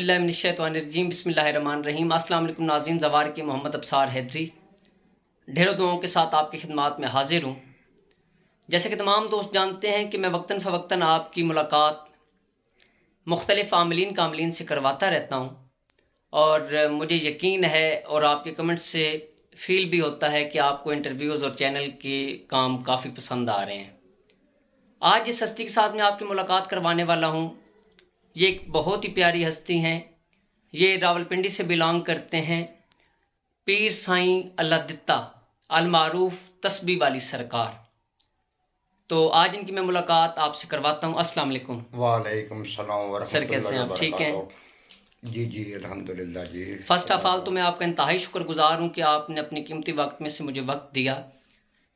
औज़ुबिल्लाहिमिनश्शैतानिर्रजीम बिस्मिल्लाहिर्रहमानिर्रहीम। अस्सलाम वालेकुम नाज़रीन, ज़वार के मोहम्मद अब्सार हैदरी ढेरों दुआओं के साथ आपकी खिदमत में हाजिर हूँ। जैसे कि तमाम दोस्त जानते हैं कि मैं वक्तन फ़वक्तन आपकी मुलाकात मुख्तलिफ़ आमिलीन से करवाता रहता हूँ और मुझे यकीन है और आपके कमेंट्स से फ़ील भी होता है कि आपको इंटरव्यूज़ और चैनल के काम काफ़ी पसंद आ रहे हैं। आज जिस हस्ती के साथ मैं आपकी मुलाकात करवाने वाला हूँ, ये एक बहुत ही प्यारी हस्ती हैं। ये रावलपिंडी से बिलोंग करते हैं। पीर साईं अल्लादित्ता अलमारूफ तस्बीह वाली सरकार। तो आज इनकी मैं मुलाकात आपसे करवाता हूँ। अस्सलाम वालेकुम। वालेकुम सलाम व सर, कैसे हैं आप? ठीक हैं? जी जी अल्हम्दुलिल्लाह जी। फ़र्स्ट ऑफ ऑल तो मैं आपका इंतहाई शुक्रगुज़ार हूँ कि आपने अपने कीमती वक्त में से मुझे वक्त दिया।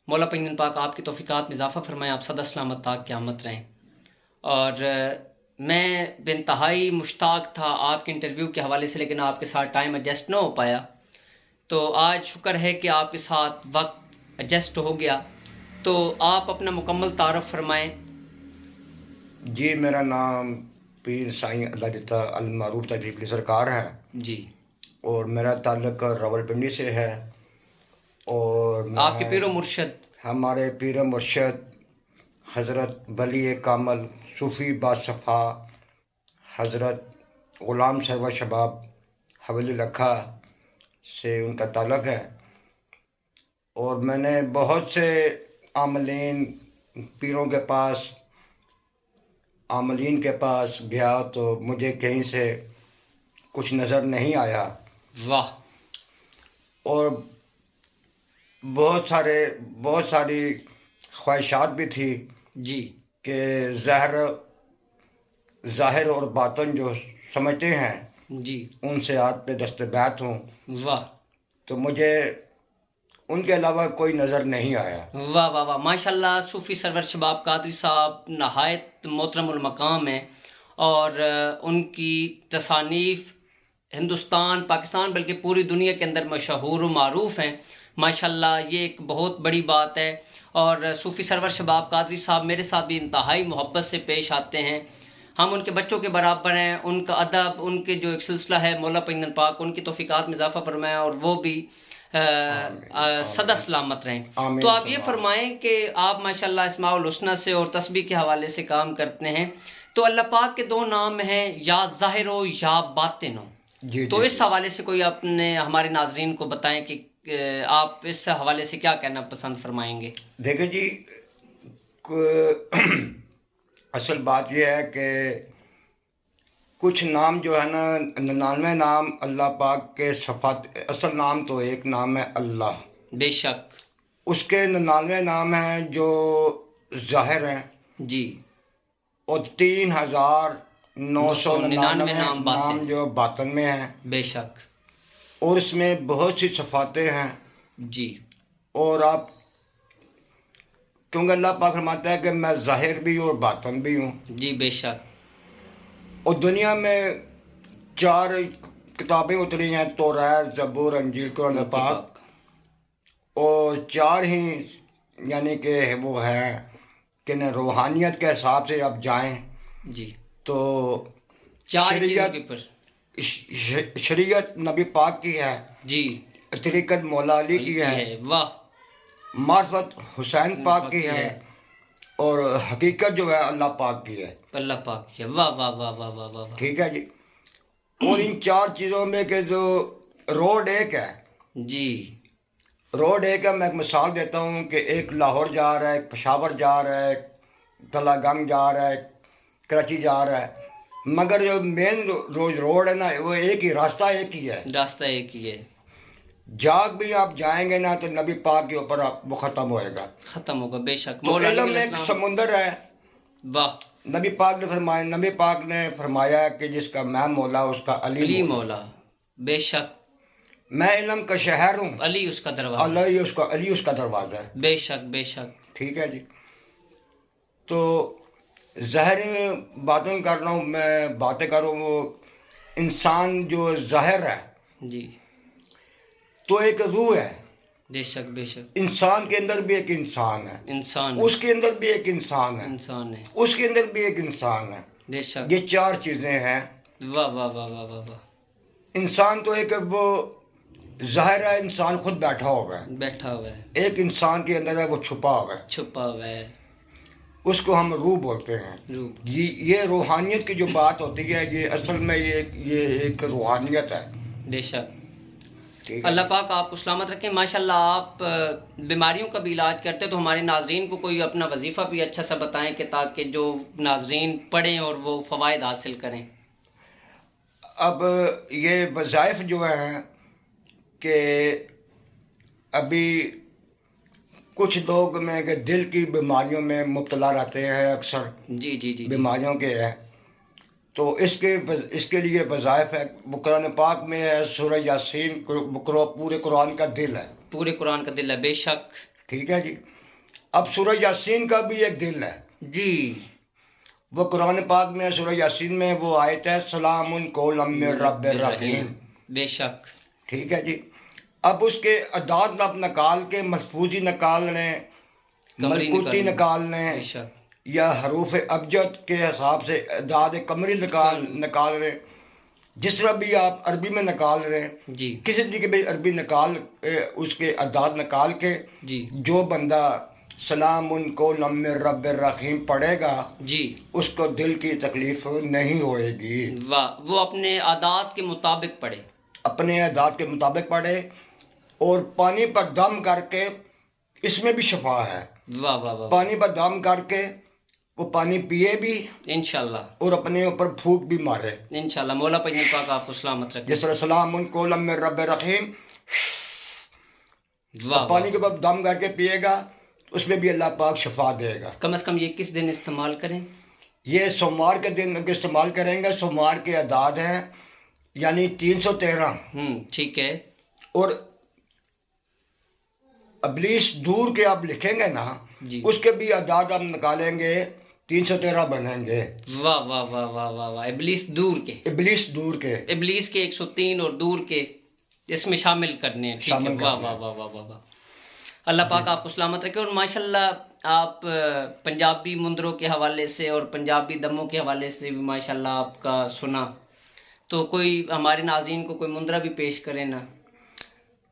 मौला पंजन पाक आपकी तौफ़ीक़ात में इज़ाफ़ा फ़रमाएं, आप सदा सलामत ता क़यामत रहें। और मैं बेइंतहाई मुश्ताक था आपके इंटरव्यू के हवाले से, लेकिन आपके साथ टाइम एडजस्ट ना हो पाया। तो आज शुक्र है कि आपके साथ वक्त एडजस्ट हो गया। तो आप अपना मुकम्मल तारुफ़ फरमाएं। जी, मेरा नाम पीर साईं अल्लादित्ता अलमारूफ तस्बीह वाली सरकार है जी। और मेरा ताल्लुक़ रावलपिंडी से है। और आपके पीर व मुर्शद? हमारे पीर मुर्शद हज़रत वली कामल सूफ़ी बासफ़ा हज़रत ग़ुलाम सरवर शबाब हवेली लखा से उनका ताल्लुक़ है। और मैंने बहुत से आमलीन पीरों के पास आमलीन के पास गया तो मुझे कहीं से कुछ नज़र नहीं आया। वाह। और बहुत सारी ख्वाहिशात भी थी जी। कि ज़ाहिर और बातन जो समझते हैं जी। उनसे हाथ पे दस्तबैत हूँ। वाह। तो मुझे उनके अलावा कोई नज़र नहीं आया। वाह वाह वाह, माशाल्लाह। सूफ़ी सरवर शबाब कादरी साहब नहायत मोहतरमुल मकाम हैं और उनकी तसानीफ़ हिंदुस्तान, पाकिस्तान बल्कि पूरी दुनिया के अंदर मशहूर व मारूफ़ हैं। माशाल्लाह, ये एक बहुत बड़ी बात है। और सूफ़ी सरवर शबाब कादरी साहब मेरे साथ भी इंतहाई मोहब्बत से पेश आते हैं। हम उनके बच्चों के बराबर हैं। उनका अदब, उनके जो एक सिलसिला है, मौला पंजन पाक उनकी तौफ़ीक़ात में इज़ाफ़ा फरमाएं और वो भी सदा सलामत रहें। तो आप ये फरमाएं कि आप माशाल्लाह इस्माउल हुस्ना से और तस्बीह के हवाले से काम करते हैं। तो अल्लाह पाक के दो नाम हैं, या ज़ाहिर हो या बातिन हो। तो इस हवाले से कोई अपने हमारे नाजरीन को बताएं कि आप इस हवाले से क्या कहना पसंद फरमाएंगे? देखिए जी, असल बात यह है कि कुछ नाम जो है ना, 99 नाम अल्लाह पाक के सफ़ात, असल नाम तो एक नाम है अल्लाह, बेशक। उसके 99 नाम हैं जो ज़ाहिर हैं जी। और 3999 नाम जो बातन में हैं। बेशक। और इसमें बहुत सी सफ़ातें हैं। जी। और आप, क्योंकि अल्लाह पाक फरमाता है कि मैं ज़ाहिर भी हूँ और बातन भी हूँ। जी बेशक। और दुनिया में 4 किताबें उतरी हैं, तौरात, ज़बूर, इंजील, कुरान पाक। और 4 ही यानी कि वो है कि न रूहानियत के हिसाब से आप जाएं जी तो 4 शरीयत नबी पाक की है जी, तरीक़त मौला अली की है, वाह, मार्फत हुसैन पाक की है और हकीकत जो है अल्लाह पाक की है। अल्लाह पाक की है। वाह वाह वाह वाह वाह वाह। ठीक है जी। और इन 4 चीज़ों में के जो रोड एक है जी, रोड एक है। मैं एक मिसाल देता हूँ कि एक लाहौर जा रहा है, एक पेशावर जा रहा है, तलागंग जा रहा है, कराची जा रहा है, मगर जो मेन रोड है ना, वो एक ही रास्ता, एक ही है, रास्ता एक ही है। जाग भी आप जाएंगे ना तो नबी पाक के ऊपर आप वो ख़त्म होएगा, ख़त्म होगा। बेशक। तो इल्म एक समुंदर है। वाह। नबी पाक ने फरमाया कि जिसका मैं मौला उसका अली मौला। बेशक। मैं इल्म का शहर हूँ, अली उसका दरवाज़ा, अली उसका दरवाज़ा है। बेशक बेशक। ठीक है जी। तो ज़ाहिर बातें कर रहा हूँ, मैं बातें कर रहा हूँ, वो इंसान जो ज़ाहिर है जी, तो एक रूह है। बेशक बेशक। इंसान के अंदर भी एक इंसान है, उसके अंदर भी एक इंसान है, उसके अंदर भी एक इंसान है। बेशक। ये 4 चीज़ें हैं वाह वाह वाह वाह वाह वाह। इंसान तो एक वो ज़ाहिर है, इंसान खुद बैठा हुआ है, बैठा हुआ है, एक इंसान के अंदर है वो छुपा हुआ है, छुपा हुआ है, उसको हम रूह बोलते हैं। रूप। ये रूहानियत की जो बात होती है, ये असल में ये एक रूहानियत है। बेशक। ठीक है। अल्लाह पाक आपको सलामत रखें। माशाल्लाह आप बीमारियों का भी इलाज करते तो हमारे नाजरीन को कोई अपना वजीफ़ा भी अच्छा सा बताएं कि ताकि जो नाजरीन पढ़ें और वो फ़वाइद हासिल करें। अब ये वज़ाइफ जो हैं कि अभी कुछ लोग में कि दिल की बीमारियों में मुब्तला रहते हैं, अक्सर जी जी जी जी। बीमारियों के हैं, तो इसके लिए वज़ाइफ है। वो कुरान पाक में है, सूरह यासीन पूरे कुरान का दिल है। पूरे कुरान का दिल है, बेशक। ठीक है जी। अब सूरह यासीन का भी एक दिल है जी। वो कुरान पाक में, सूरह यासीन में वो आयत है, सलामुन कौलम मिर रब्बिर रहीम। बेशक। ठीक है जी। अब उसके अदाद आप निकाल के महफूजी निकाल लें, मलकूती निकाल लें, बेशक। या हरूफ अबजद के हिसाब से अदाद कमरी निकाल रहे, जिस तरह भी आप अरबी में निकाल रहे हैं, जी किसी तरीके भी अरबी निकाल उसके अदाद निकाल के जी जो बंदा सलामुन कौलम मिर रब्बिर रहीम पढ़ेगा, जी, उसको दिल की तकलीफ नहीं होएगी। वाह। वो अपने आदात के मुताबिक पढ़े, अपने अदाद के मुताबिक पढ़े, और पानी पर दम करके, इसमें भी शफा है। वाह वाह वाह। पानी पर दम करके वो पानी पिए भी इंशाल्लाह, और अपने ऊपर फूक भी मारे। इंशाल्लाह। मौला पैगंबर पाक आपको सलामत रखे। जिस तरह सलामुन कौलम मिर रब्बिर रहीम, वाह। पानी के ऊपर दम करके पिएगा, उसमें भी अल्लाह पाक शफा देगा। कम से कम ये किस दिन इस्तेमाल करें? ये सोमवार के दिन इस्तेमाल करेंगे। सोमवार के अदाद हैं यानी 313, ठीक है। और अबलीस दूर के आप लिखेंगे ना, जी। उसके भी अदाद आप निकालेंगे, 313 बनेंगे। वाह वाह वाह वाह वाह वाह। इबलीस दूर के, इबलीस दूर के, इबलीस के 103 और दूर के इसमें शामिल करने हैं। ठीक है। वाह वाह वाह वाह वाह वाह। अल्लाह पाक आपको सलामत रखे। और माशाल्लाह आप पंजाबी मुंदरों के हवाले से और पंजाबी दमों के हवाले से भी माशाल्लाह आपका सुना, तो कोई हमारे नाज़रीन को कोई मुंदरा भी पेश करें ना।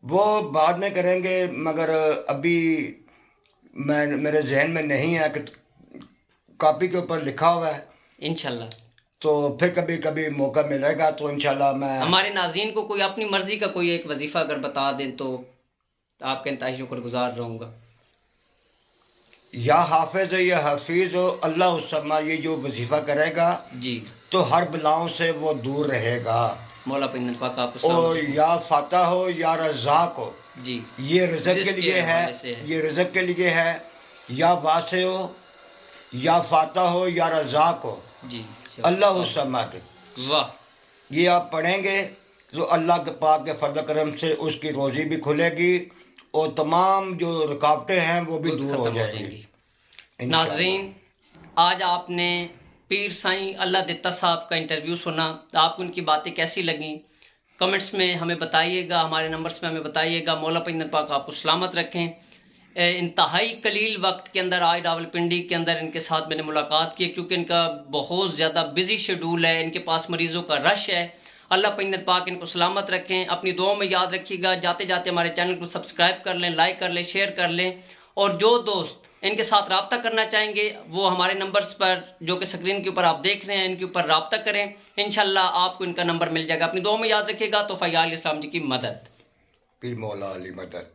वो बाद में करेंगे, मगर अभी मेरे जहन में नहीं है कि कॉपी के ऊपर लिखा हुआ है। इंशाल्लाह, तो फिर कभी कभी मौका मिलेगा तो इंशाल्लाह मैं हमारे नाज़रीन को कोई अपनी मर्जी का कोई एक वजीफ़ा अगर बता दें तो आपके इंतहाई शुक्रगुजार रहूँगा। या हाफिज हो या हफीज हो, अल्लाह उस्समा ये जो वजीफ़ा करेगा जी, तो हर बलाओं से वो दूर रहेगा। मौला पैगंबर पाक आपको और सलामत या फाता हो या रज़ाक हो, रखे। जी, ये रिज़्क़ के जिसके लिए है, हवाले से है। ये रिज़्क़ के लिए है। या वासे हो या फाता हो या रज़ाक हो, जी। अल्लाह उस्समद, वाह। ये आप पढ़ेंगे तो अल्लाह के पाक के फज़ल करम से उसकी रोज़ी भी खुलेगी और तमाम जो रुकावटें हैं वो भी दूर हो जाएंगी। नाज़रीन, आज आपने पीर साईं अल्लाह दित्ता साहब का इंटरव्यू सुना, आपको उनकी बातें कैसी लगी कमेंट्स में हमें बताइएगा, हमारे नंबर्स में हमें बताइएगा। मौला पैगंबर पाक आपको सलामत रखें। इंतहाई कलील वक्त के अंदर आज रावलपिंडी के अंदर इनके साथ मैंने मुलाकात की, क्योंकि इनका बहुत ज़्यादा बिजी शेड्यूल है, इनके पास मरीज़ों का रश है। अल्लाह पैगंबर पाक इनको सलामत रखें। अपनी दुआओं में याद रखिएगा। जाते जाते हमारे चैनल को सब्सक्राइब कर लें, लाइक कर लें, शेयर कर लें, और जो दोस्त इनके साथ रब्ता करना चाहेंगे वो हमारे नंबर्स पर जो कि स्क्रीन के ऊपर आप देख रहे हैं इनके ऊपर रब्ता करें। इंशाल्लाह आपको इनका नंबर मिल जाएगा। अपनी दुआओं में याद रखिएगा। तो फ़याल इस्लाम जी की मदद, पीर मौला अली मदद।